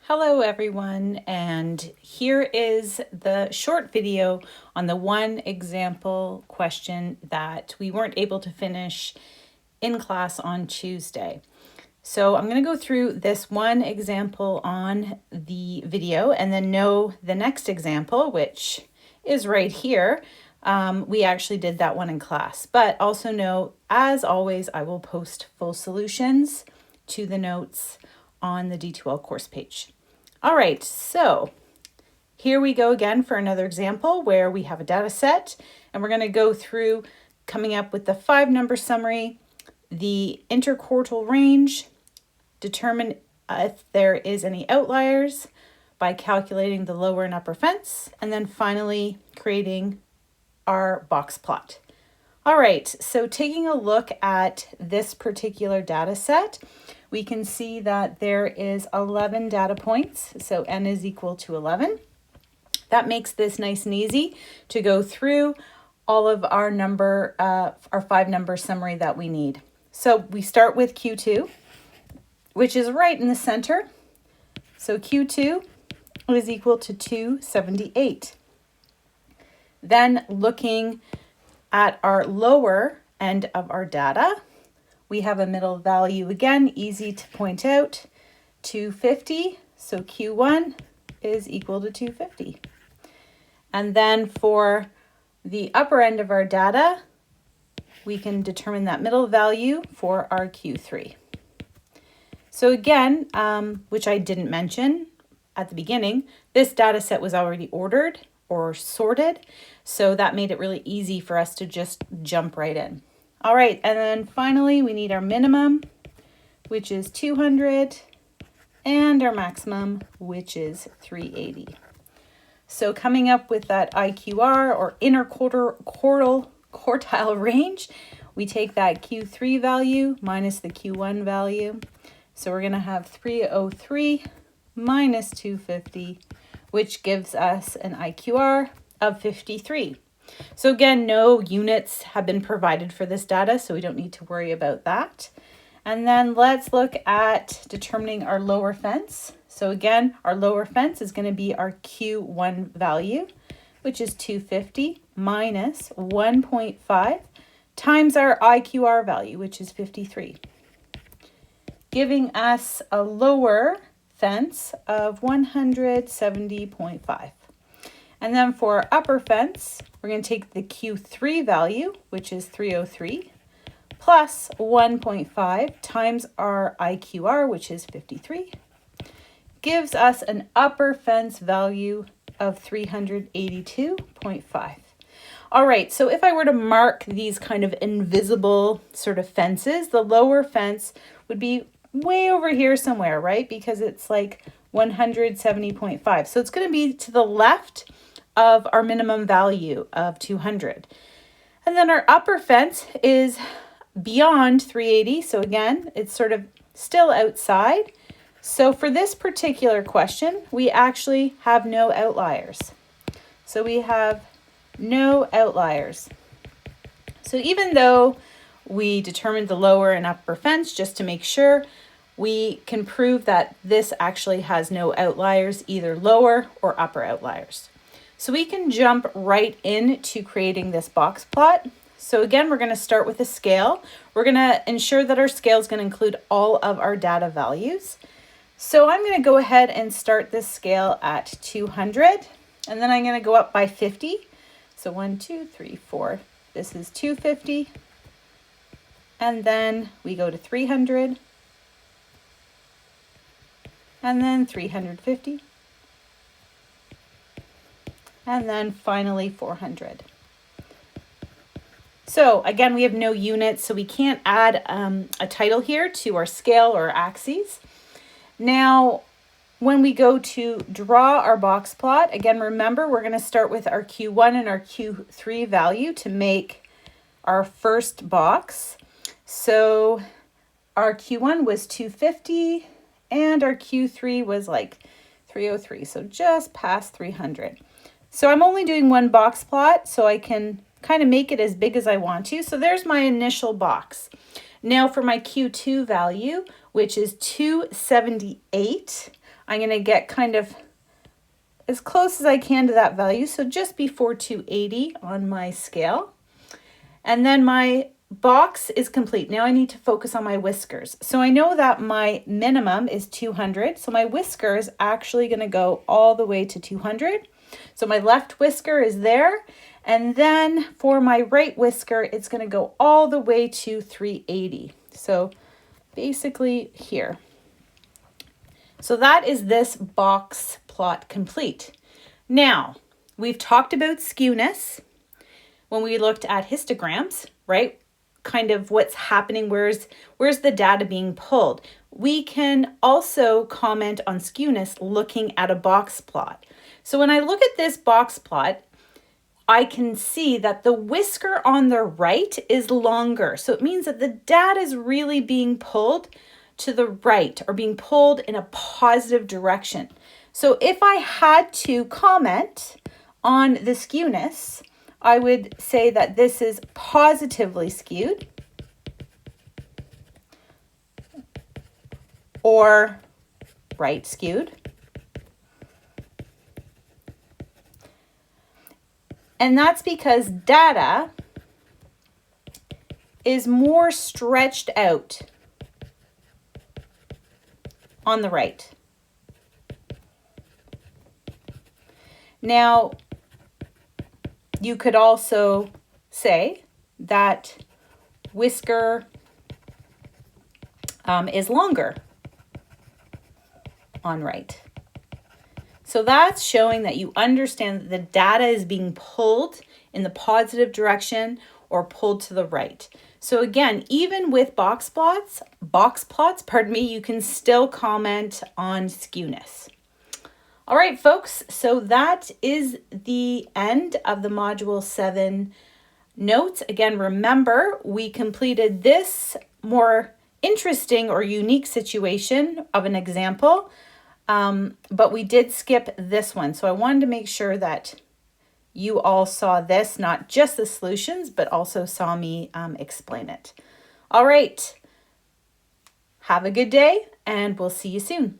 Hello everyone, and here is the short video on the one example question that we weren't able to finish in class on Tuesday. So I'm going to go through this one example on the video and then know the next example, which is right here. We actually did that one in class, but also know, as always, I will post full solutions to the notes on the D2L course page. All right, so here we go again for another example where we have a data set and we're going to go through coming up with the 5-number summary, the interquartile range, determine if there is any outliers by calculating the lower and upper fence, and then finally creating our box plot. All right, so taking a look at this particular data set, we can see that there is 11 data points, so n is equal to 11. That makes this nice and easy to go through all of our 5-number summary that we need. So we start with Q2, which is right in the center. So Q2 is equal to 278. Then looking at our lower end of our data, we have a middle value again, easy to point out, 250. So Q1 is equal to 250. And then for the upper end of our data, we can determine that middle value for our Q3. So again, which I didn't mention at the beginning, this data set was already ordered or sorted, so that made it really easy for us to just jump right in. All right, and then finally we need our minimum, which is 200, and our maximum, which is 380. So coming up with that IQR or interquartile range, we take that Q3 value minus the Q1 value. So we're going to have 303 minus 250, which gives us an IQR of 53. So again, no units have been provided for this data, so we don't need to worry about that. And then let's look at determining our lower fence. So again, our lower fence is going to be our Q1 value, which is 250 minus 1.5 times our IQR value, which is 53, giving us a lower fence of 170.5. And then for our upper fence, we're going to take the Q3 value, which is 303, plus 1.5 times our IQR, which is 53, gives us an upper fence value of 382.5. All right, so if I were to mark these kind of invisible sort of fences, the lower fence would be way over here somewhere, right? Because it's like 170.5. So it's going to be to the left of our minimum value of 200. And then our upper fence is beyond 380. So again, it's sort of still outside. So for this particular question, we actually have no outliers. So we have no outliers. So even though we determined the lower and upper fence just to make sure, we can prove that this actually has no outliers, either lower or upper outliers. So we can jump right into creating this box plot. So again, we're going to start with a scale. We're going to ensure that our scale is going to include all of our data values. So I'm going to go ahead and start this scale at 200, and then I'm going to go up by 50. So 1, 2, 3, 4. This is 250. And then we go to 300. And then 350. And then finally 400. So again, we have no units, so we can't add a title here to our scale or axes. Now, when we go to draw our box plot, again, remember, we're going to start with our Q1 and our Q3 value to make our first box. So our Q1 was 250 and our Q3 was like 303, so just past 300. So I'm only doing one box plot, so I can kind of make it as big as I want to. So there's my initial box. Now for my Q2 value, which is 278, I'm going to get kind of as close as I can to that value. So just before 280 on my scale. And then my box is complete. Now I need to focus on my whiskers. So I know that my minimum is 200. So my whisker is actually going to go all the way to 200. So my left whisker is there. And then for my right whisker, it's going to go all the way to 380. So basically here. So that is this box plot complete. Now, we've talked about skewness when we looked at histograms, right? Kind of what's happening, where's the data being pulled. We can also comment on skewness looking at a box plot. So when I look at this box plot, I can see that the whisker on the right is longer. So it means that the data is really being pulled to the right or being pulled in a positive direction. So if I had to comment on the skewness, I would say that this is positively skewed or right skewed. And that's because data is more stretched out on the right. Now, you could also say that whisker is longer on right. So that's showing that you understand that the data is being pulled in the positive direction or pulled to the right. So again, even with box plots, you can still comment on skewness. All right, folks, so that is the end of the Module 7 notes. Again, remember, we completed this more interesting or unique situation of an example, but we did skip this one. So I wanted to make sure that you all saw this, not just the solutions, but also saw me explain it. All right, have a good day, and we'll see you soon.